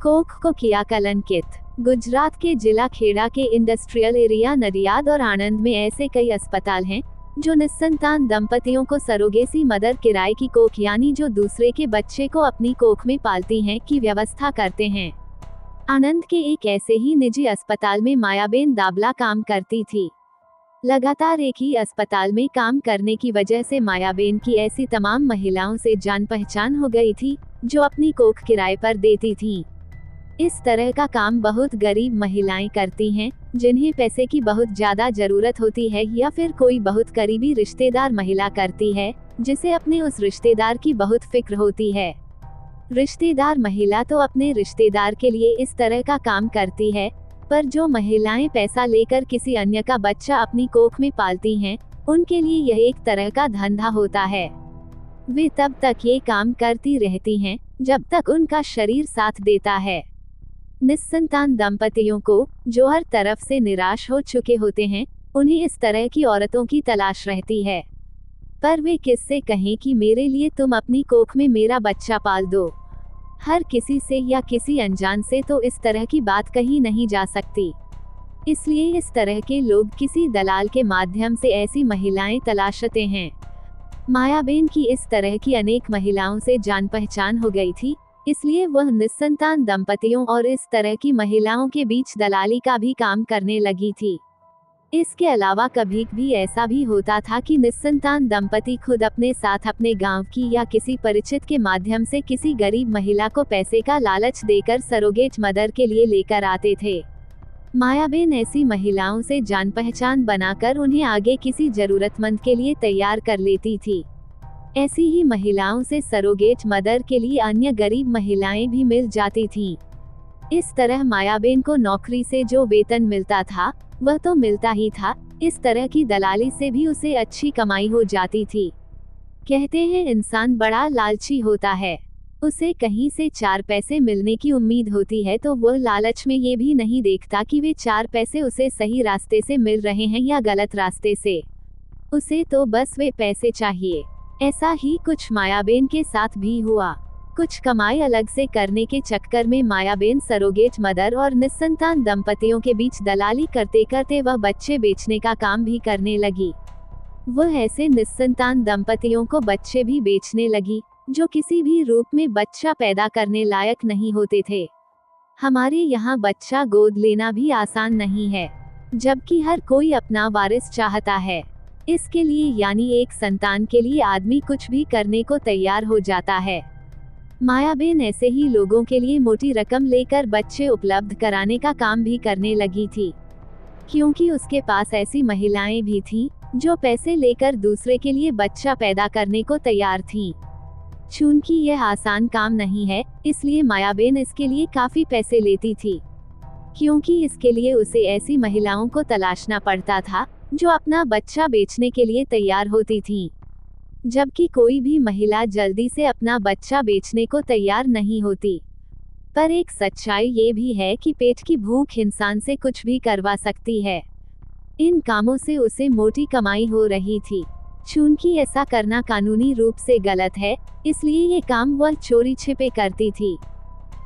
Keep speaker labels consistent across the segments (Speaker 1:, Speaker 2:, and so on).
Speaker 1: कोख को किया कलंकित। गुजरात के जिला खेड़ा के इंडस्ट्रियल एरिया नडियाद और आणंद में ऐसे कई अस्पताल हैं जो निस्संतान दंपतियों को सरोगेसी मदर किराए की कोख यानी जो दूसरे के बच्चे को अपनी कोख में पालती हैं की व्यवस्था करते हैं। आणंद के एक ऐसे ही निजी अस्पताल में मायाबेन दाबला काम करती थी। लगातार एक ही अस्पताल में काम करने की वजह से मायाबेन की ऐसी तमाम महिलाओं से जान पहचान हो गई थी जो अपनी कोख किराए पर देती थीं। इस तरह का काम बहुत गरीब महिलाएं करती हैं जिन्हें पैसे की बहुत ज्यादा जरूरत होती है या फिर कोई बहुत करीबी रिश्तेदार महिला करती है जिसे अपने उस रिश्तेदार की बहुत फिक्र होती है। रिश्तेदार महिला तो अपने रिश्तेदार के लिए इस तरह का काम करती है, पर जो महिलाएं पैसा लेकर किसी अन्य का बच्चा अपनी कोख में पालती हैं, उनके लिए यह एक तरह का धंधा होता है। वे तब तक ये काम करती रहती हैं जब तक उनका शरीर साथ देता है। निस्संतान दंपतियों को, जो हर तरफ से निराश हो चुके होते हैं, उन्हें इस तरह की औरतों की तलाश रहती है। पर वे किससे कहें कि मेरे लिए तुम अपनी कोख में मेरा बच्चा पाल दो। हर किसी से या किसी अनजान से तो इस तरह की बात कही नहीं जा सकती। इसलिए इस तरह के लोग किसी दलाल के माध्यम से ऐसी महिलाएं तलाशते हैं। मायाबेन की इस तरह की अनेक महिलाओं से जान पहचान हो गई थी, इसलिए वह निस्संतान दंपतियों और इस तरह की महिलाओं के बीच दलाली का भी काम करने लगी थी। इसके अलावा कभी भी ऐसा भी होता था कि निस्संतान दंपति खुद अपने साथ अपने गांव की या किसी परिचित के माध्यम से किसी गरीब महिला को पैसे का लालच देकर सरोगेट मदर के लिए लेकर आते थे। मायाबेन ऐसी महिलाओं से जान पहचान बनाकर उन्हें आगे किसी जरूरतमंद के लिए तैयार कर लेती थी। ऐसी ही महिलाओं से सरोगेट मदर के लिए अन्य गरीब महिलाएं भी मिल जाती थीं। इस तरह मायाबेन को नौकरी से जो वेतन मिलता था वह तो मिलता ही था, इस तरह की दलाली से भी उसे अच्छी कमाई हो जाती थी। कहते हैं इंसान बड़ा लालची होता है, उसे कहीं से 4 पैसे मिलने की उम्मीद होती है तो वह लालच में ये भी नहीं देखता कि वे 4 पैसे उसे सही रास्ते से मिल रहे हैं या गलत रास्ते से। उसे तो बस वे पैसे चाहिए। ऐसा ही कुछ मायाबेन के साथ भी हुआ। कुछ कमाई अलग से करने के चक्कर में मायाबेन सरोगेट मदर और निस्संतान दंपतियों के बीच दलाली करते करते वह बच्चे बेचने का काम भी करने लगी। वह ऐसे निस्संतान दंपतियों को बच्चे भी बेचने लगी जो किसी भी रूप में बच्चा पैदा करने लायक नहीं होते थे। हमारे यहाँ बच्चा गोद लेना भी आसान नहीं है, जबकि हर कोई अपना वारिस चाहता है। इसके लिए यानी एक संतान के लिए आदमी कुछ भी करने को तैयार हो जाता है। मायाबेन ऐसे ही लोगों के लिए मोटी रकम लेकर बच्चे उपलब्ध कराने का काम भी करने लगी थी, क्योंकि उसके पास ऐसी महिलाएं भी थीं जो पैसे लेकर दूसरे के लिए बच्चा पैदा करने को तैयार थीं। चूंकि यह आसान काम नहीं है, इसलिए मायाबेन इसके लिए काफी पैसे लेती थी, क्योंकि इसके लिए उसे ऐसी महिलाओं को तलाशना पड़ता था जो अपना बच्चा बेचने के लिए तैयार होती थीं, जबकि कोई भी महिला जल्दी से अपना बच्चा बेचने को तैयार नहीं होती। पर एक सच्चाई ये भी है कि पेट की भूख इंसान से कुछ भी करवा सकती है। इन कामों से उसे मोटी कमाई हो रही थी। चूंकि ऐसा करना कानूनी रूप से गलत है, इसलिए ये काम वह चोरी छिपे करती थी।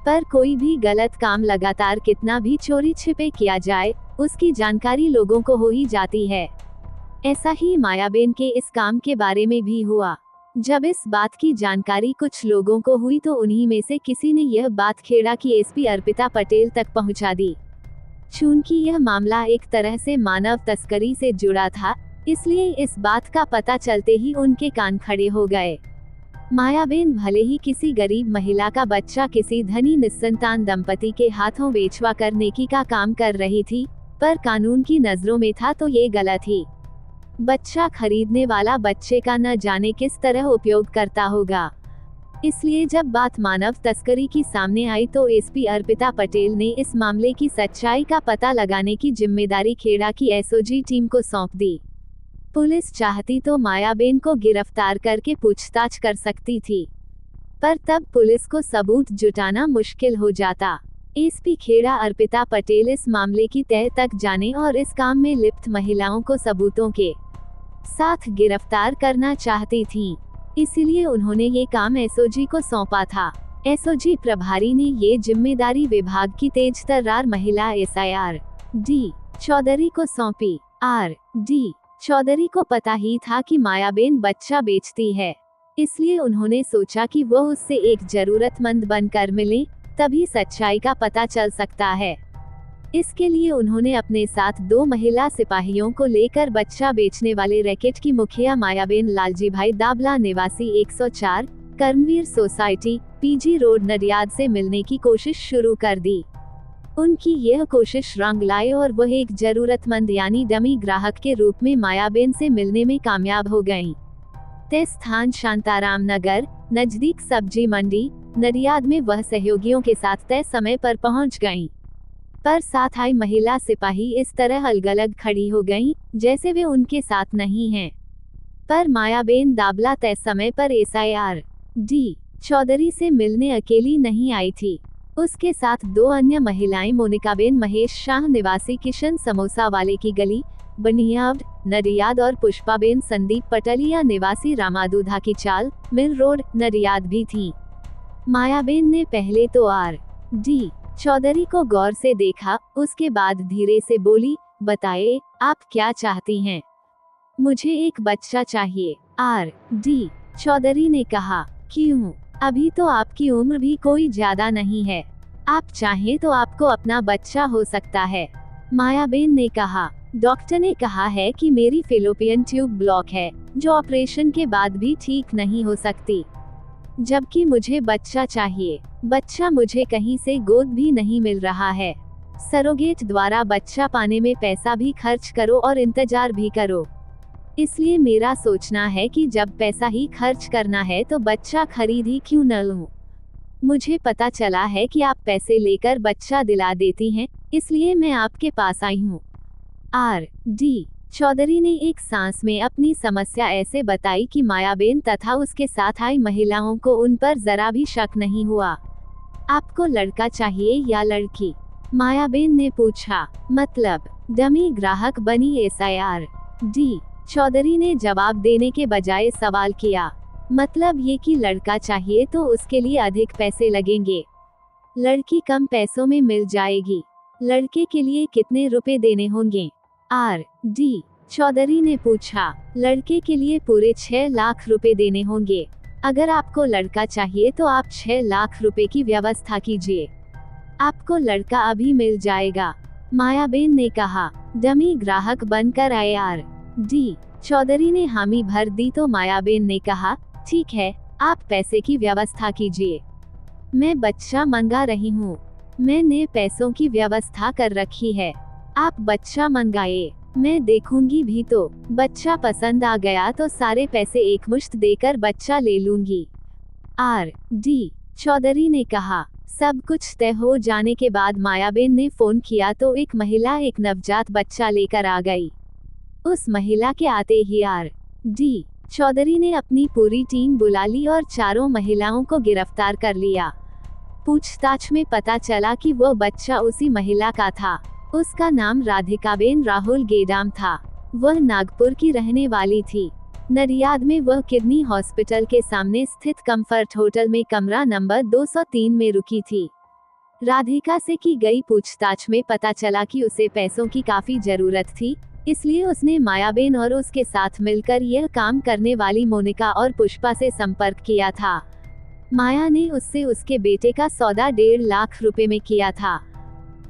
Speaker 1: पर कोई भी गलत काम लगातार कितना भी चोरी छिपे किया जाए, उसकी जानकारी लोगों को हो ही जाती है। ऐसा ही मायाबेन के इस काम के बारे में भी हुआ। जब इस बात की जानकारी कुछ लोगों को हुई तो उन्हीं में से किसी ने यह बात खेड़ा की एसपी अर्पिता पटेल तक पहुंचा दी। चूंकि यह मामला एक तरह से मानव तस्करी से जुड़ा था, इसलिए इस बात का पता चलते ही उनके कान खड़े हो गए। मायाबेन भले ही किसी गरीब महिला का बच्चा किसी धनी निस्संतान दंपति के हाथों बेचवा कर नेकी का काम कर रही थी, पर कानून की नजरों में था तो ये गलत ही। बच्चा खरीदने वाला बच्चे का न जाने किस तरह उपयोग करता होगा। इसलिए जब बात मानव तस्करी की सामने आई तो एसपी अर्पिता पटेल ने इस मामले की सच्चाई का पता लगाने की जिम्मेदारी खेड़ा की एसओजी टीम को सौंप दी। पुलिस चाहती तो मायाबेन को गिरफ्तार करके पूछताछ कर सकती थी, पर तब पुलिस को सबूत जुटाना मुश्किल हो जाता। एसपी खेड़ा अर्पिता पटेल इस मामले की तह तक जाने और इस काम में लिप्त महिलाओं को सबूतों के साथ गिरफ्तार करना चाहती थीं। इसीलिए उन्होंने ये काम एसओजी को सौंपा था। एसओजी प्रभारी ने ये जिम्मेदारी विभाग की तेज तर्रार महिला SIR डी चौधरी को सौंपी। RD चौधरी को पता ही था कि मायाबेन बच्चा बेचती है, इसलिए उन्होंने सोचा कि वो उससे एक जरूरतमंद बनकर मिले, तभी सच्चाई का पता चल सकता है। इसके लिए उन्होंने अपने साथ 2 महिला सिपाहियों को लेकर बच्चा बेचने वाले रैकेट की मुखिया मायाबेन लालजीभाई दाबला निवासी 104 कर्मवीर सोसाइटी PG रोड नडियाद से मिलने की कोशिश शुरू कर दी। उनकी यह कोशिश रंग लाई और वह एक जरूरतमंद यानी डमी ग्राहक के रूप में मायाबेन से मिलने में कामयाब हो गईं। तय स्थान शांताराम नगर नजदीक सब्जी मंडी नडियाद में वह सहयोगियों के साथ तय समय पर पहुंच गईं। पर साथ आई महिला सिपाही इस तरह अलग-अलग खड़ी हो गईं, जैसे वे उनके साथ नहीं हैं। पर मायाबेन दाबला तय समय पर SIR डी चौधरी से मिलने अकेली नहीं आई थी। उसके साथ 2 अन्य महिलाएं मोनिकाबेन महेश शाह निवासी किशन समोसा वाले की गली बनियावड नडियाद और पुष्पाबेन संदीप पटलिया निवासी रामादूधा की चाल मिल रोड नडियाद भी थीं। मायाबेन ने पहले तो RD चौधरी को गौर से देखा, उसके बाद धीरे से बोली, बताइए आप क्या चाहती हैं? मुझे एक बच्चा चाहिए, RD चौधरी ने कहा। क्यों? अभी तो आपकी उम्र भी कोई ज्यादा नहीं है, आप चाहें तो आपको अपना बच्चा हो सकता है। मायाबेन ने कहा, डॉक्टर ने कहा है कि मेरी फेलोपियन ट्यूब ब्लॉक है, जो ऑपरेशन के बाद भी ठीक नहीं हो सकती, जबकि मुझे बच्चा चाहिए। बच्चा मुझे कहीं से गोद भी नहीं मिल रहा है। सरोगेट द्वारा बच्चा पाने में पैसा भी खर्च करो और इंतजार भी करो, इसलिए मेरा सोचना है कि जब पैसा ही खर्च करना है तो बच्चा खरीद ही क्यों न लूं। मुझे पता चला है कि आप पैसे लेकर बच्चा दिला देती हैं, इसलिए मैं आपके पास आई हूँ। RD चौधरी ने एक सांस में अपनी समस्या ऐसे बताई कि मायाबेन तथा उसके साथ आई महिलाओं को उन पर जरा भी शक नहीं हुआ। आपको लड़का चाहिए या लड़की? मायाबेन ने पूछा। मतलब डमी ग्राहक बनी SIR डी चौधरी ने जवाब देने के बजाय सवाल किया। मतलब ये कि लड़का चाहिए तो उसके लिए अधिक पैसे लगेंगे, लड़की कम पैसों में मिल जाएगी। लड़के के लिए कितने रुपए देने होंगे? RD चौधरी ने पूछा। लड़के के लिए पूरे 6 लाख रुपए देने होंगे। अगर आपको लड़का चाहिए तो आप 6 लाख रुपए की व्यवस्था कीजिए, आपको लड़का अभी मिल जाएगा, मायाबेन ने कहा। डमी ग्राहक बनकर RD चौधरी ने हामी भर दी तो मायाबेन ने कहा, ठीक है, आप पैसे की व्यवस्था कीजिए, मैं बच्चा मंगा रही हूँ, मैंने पैसों की व्यवस्था कर रखी है, आप बच्चा मंगाए, मैं देखूंगी भी तो, बच्चा पसंद आ गया तो सारे पैसे एकमुश्त देकर बच्चा ले लूंगी, RD चौधरी ने कहा। सब कुछ तय हो जाने के बाद मायाबेन ने फोन किया तो एक महिला एक नवजात बच्चा लेकर आ गई। उस महिला के आते ही RD चौधरी ने अपनी पूरी टीम बुला ली और चारों महिलाओं को गिरफ्तार कर लिया। पूछताछ में पता चला कि वो बच्चा उसी महिला का था। उसका नाम राधिकाबेन राहुल गेडाम था। वह नागपुर की रहने वाली थी। नडियाद में वह किडनी हॉस्पिटल के सामने स्थित कंफर्ट होटल में कमरा नंबर 203 में रुकी थी। राधिका से की गई पूछताछ में पता चला कि उसे पैसों की काफी जरूरत थी, इसलिए उसने मायाबेन और उसके साथ मिलकर यह काम करने वाली मोनिका और पुष्पा से संपर्क किया था। माया ने उससे उसके बेटे का सौदा 1.5 लाख रुपए में किया था,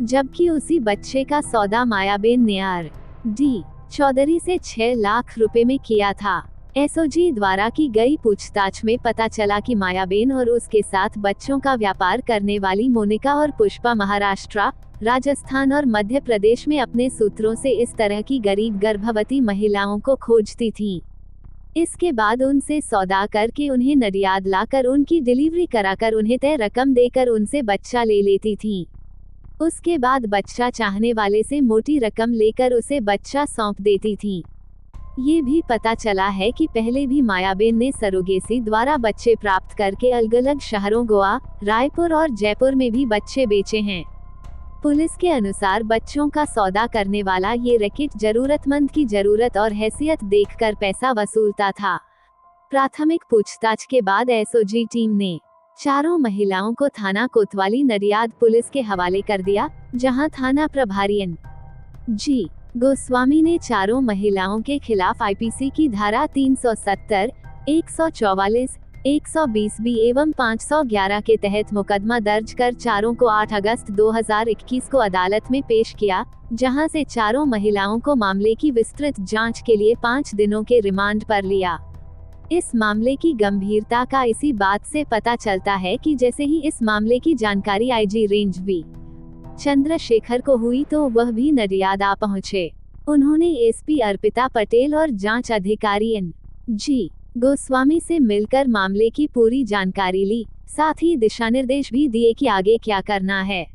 Speaker 1: जबकि उसी बच्चे का सौदा मायाबेन ने RD चौधरी से 6 लाख रुपए में किया था। एसओजी द्वारा की गई पूछताछ में पता चला कि मायाबेन और उसके साथ बच्चों का व्यापार करने वाली मोनिका और पुष्पा महाराष्ट्र, राजस्थान और मध्य प्रदेश में अपने सूत्रों से इस तरह की गरीब गर्भवती महिलाओं को खोजती थीं। इसके बाद उनसे सौदा करके उन्हें नडियाद लाकर उनकी डिलीवरी कराकर उन्हें तय रकम देकर उनसे बच्चा ले लेती थीं। उसके बाद बच्चा चाहने वाले से मोटी रकम लेकर उसे बच्चा सौंप देती थीं। ये भी पता चला है कि पहले भी मायाबेन ने सरोगेसी द्वारा बच्चे प्राप्त करके अलग-अलग शहरों गोवा, रायपुर और जयपुर में भी बच्चे बेचे हैं। पुलिस के अनुसार बच्चों का सौदा करने वाला ये रैकेट जरूरतमंद की जरूरत और हैसियत देखकर पैसा वसूलता था। प्राथमिक पूछताछ के बाद एसओजी टीम ने चारों महिलाओं को थाना कोतवाली नडियाद पुलिस के हवाले कर दिया, जहां थाना प्रभारी एन.जी. गोस्वामी ने चारों महिलाओं के खिलाफ आईपीसी की धारा 370, 144, 120B एवं 511 के तहत मुकदमा दर्ज कर चारों को 8 अगस्त 2021 को अदालत में पेश किया, जहां से चारों महिलाओं को मामले की विस्तृत जांच के लिए 5 दिनों के रिमांड पर लिया। इस मामले की गंभीरता का इसी बात से पता चलता है कि जैसे ही इस मामले की जानकारी आईजी रेंज वी. चंद्रशेखर को हुई तो वह भी नडियाद आ पहुंचे। उन्होंने एसपी अर्पिता पटेल और जांच अधिकारी एन.जी. गोस्वामी से मिलकर मामले की पूरी जानकारी ली, साथ ही दिशानिर्देश भी दिए कि आगे क्या करना है।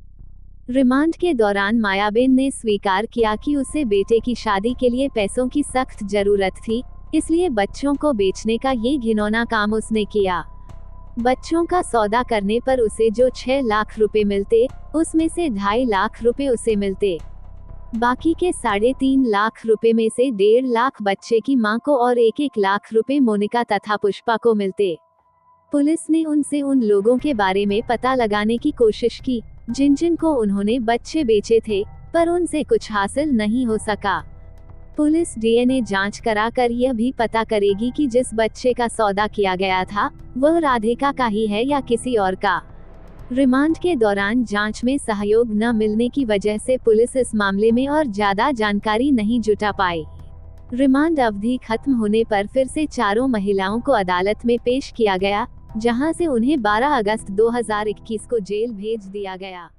Speaker 1: रिमांड के दौरान मायाबेन ने स्वीकार किया कि उसे बेटे की शादी के लिए पैसों की सख्त जरूरत थी, इसलिए बच्चों को बेचने का ये घिनौना काम उसने किया। बच्चों का सौदा करने पर उसे जो 6 लाख रुपए मिलते, उसमें से 2.5 लाख रुपए उसे मिलते। बाकी के 3.5 लाख रुपए में से 1.5 लाख बच्चे की मां को और 1-1 लाख रुपए मोनिका तथा पुष्पा को मिलते। पुलिस ने उनसे उन लोगों के बारे में पता लगाने की कोशिश की, जिन को उन्होंने बच्चे बेचे थे, पर उनसे कुछ हासिल नहीं हो सका। पुलिस डीएनए जांच कराकर यह भी पता करेगी कि जिस बच्चे का सौदा किया गया था, वह राधिका का ही है या किसी और का। रिमांड के दौरान जांच में सहयोग न मिलने की वजह से पुलिस इस मामले में और ज्यादा जानकारी नहीं जुटा पाई। रिमांड अवधि खत्म होने पर फिर से चारों महिलाओं को अदालत में पेश किया गया, जहां से उन्हें 12 अगस्त 2021 को जेल भेज दिया गया।